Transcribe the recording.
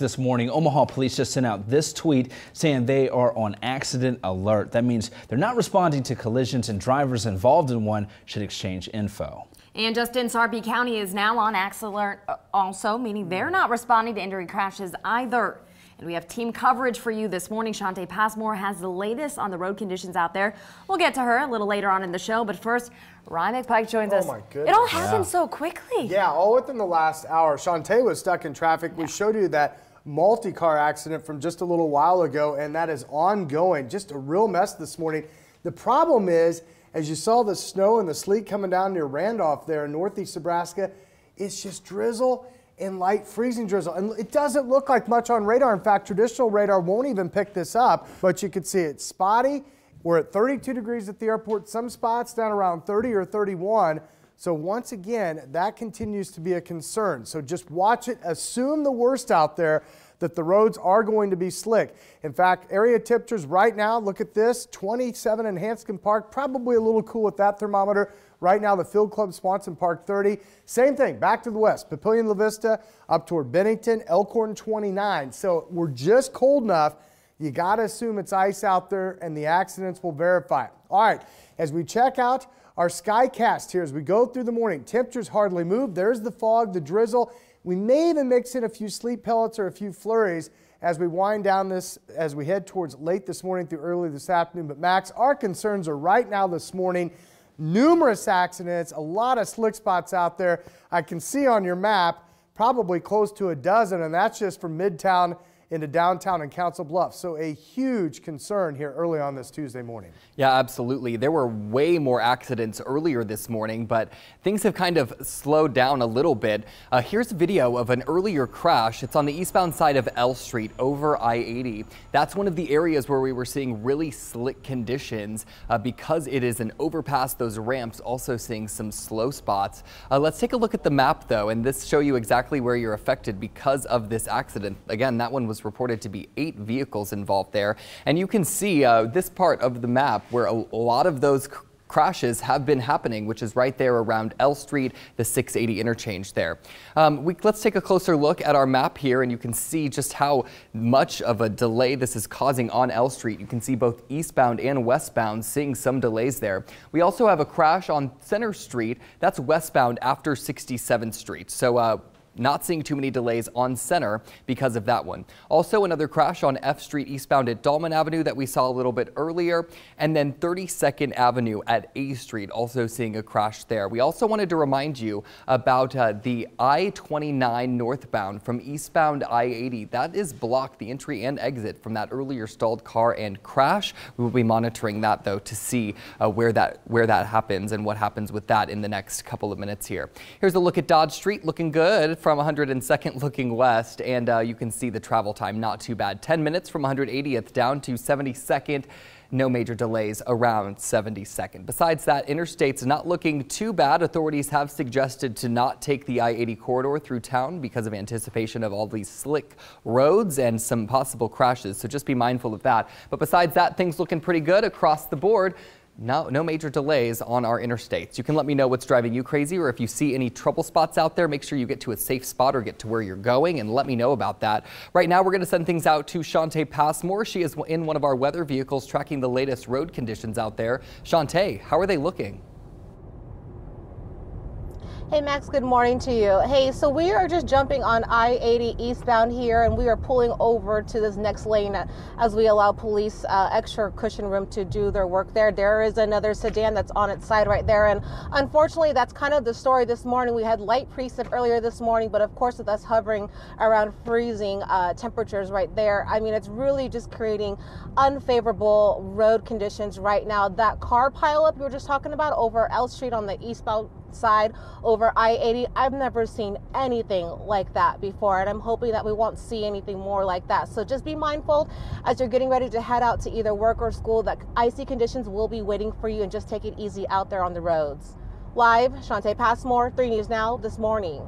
This morning, Omaha police just sent out this tweet saying they are on accident alert. That means they're not responding to collisions and drivers involved in one should exchange info. And Justin, Sarpy County is now on accident alert also, meaning they're not responding to injury crashes either. And we have team coverage for you this morning. Shante Passmore has the latest on the road conditions out there. We'll get to her a little later on in the show, but first, Ryan McPike joins us. Oh my goodness. It all happened so quickly. Yeah, all within the last hour. Shante was stuck in traffic. We showed you that multi-car accident from just a little while ago, and that is ongoing. Just a real mess this morning. The problem is, as you saw the snow and the sleet coming down near Randolph there in northeast Nebraska, it's just drizzle and light freezing drizzle. And it doesn't look like much on radar. In fact, traditional radar won't even pick this up, but you can see it's spotty. We're at 32 degrees at the airport, some spots down around 30 or 31. So once again, that continues to be a concern. So just watch it, assume the worst out there, that the roads are going to be slick. In fact, area temperatures right now, look at this, 27 in Hanscom Park, probably a little cool with that thermometer. Right now, the Field Club Swanson Park 30. Same thing, back to the west, Papillion La Vista, up toward Bennington, Elkhorn 29. So we're just cold enough. You got to assume it's ice out there, and the accidents will verify it. All right, as we check out our skycast here, as we go through the morning, temperatures hardly move. There's the fog, the drizzle. We may even mix in a few sleet pellets or a few flurries as we wind down this, as we head towards late this morning through early this afternoon. But Max, our concerns are right now this morning. Numerous accidents, a lot of slick spots out there. I can see on your map probably close to a dozen, and that's just from Midtown into downtown and Council Bluffs. So a huge concern here early on this Tuesday morning. Yeah, absolutely. There were way more accidents earlier this morning, but things have kind of slowed down a little bit. Here's a video of an earlier crash. It's on the eastbound side of L Street over I-80. That's one of the areas where we were seeing really slick conditions because it is an overpass. Those ramps also seeing some slow spots. Let's take a look at the map though, and this show you exactly where you're affected because of this accident. Again, that one was reported to be 8 vehicles involved there. And you can see this part of the map where a lot of those crashes have been happening, which is right there around L Street, the 680 interchange there. Let's take a closer look at our map here, and you can see just how much of a delay this is causing on L Street. You can see both eastbound and westbound seeing some delays there. We also have a crash on Center Street. That's westbound after 67th Street. So not seeing too many delays on Center because of that one. Also another crash on F Street eastbound at Dolman Avenue that we saw a little bit earlier, and then 32nd Avenue at A Street also seeing a crash there. We also wanted to remind you about the I-29 northbound from eastbound I-80. That is blocked, the entry and exit from that earlier stalled car and crash. We will be monitoring that though to see where that happens and what happens with that in the next couple of minutes here. Here's a look at Dodge Street, looking good from 102nd looking west, and you can see the travel time not too bad. 10 minutes from 180th down to 72nd. No major delays around 72nd. Besides that, interstate's not looking too bad. Authorities have suggested to not take the I-80 corridor through town because of anticipation of all these slick roads and some possible crashes, so just be mindful of that. But besides that, things looking pretty good across the board. No major delays on our interstates. You can let me know what's driving you crazy, or if you see any trouble spots out there, make sure you get to a safe spot or get to where you're going and let me know about that. Right now, we're going to send things out to Shante Passmore. She is in one of our weather vehicles tracking the latest road conditions out there. Shante, how are they looking? Hey Max, good morning to you. Hey, so we are just jumping on I-80 eastbound here, and we are pulling over to this next lane as we allow police extra cushion room to do their work there. There is another sedan that's on its side right there, and unfortunately that's kind of the story this morning. We had light precip earlier this morning, but of course with us hovering around freezing temperatures right there, I mean, it's really just creating unfavorable road conditions right now. That car pileup you were just talking about over L Street on the eastbound side over I-80, I've never seen anything like that before, and I'm hoping that we won't see anything more like that. So just be mindful as you're getting ready to head out to either work or school that icy conditions will be waiting for you, and just take it easy out there on the roads. Live, Shante Passmore, 3 News Now this morning.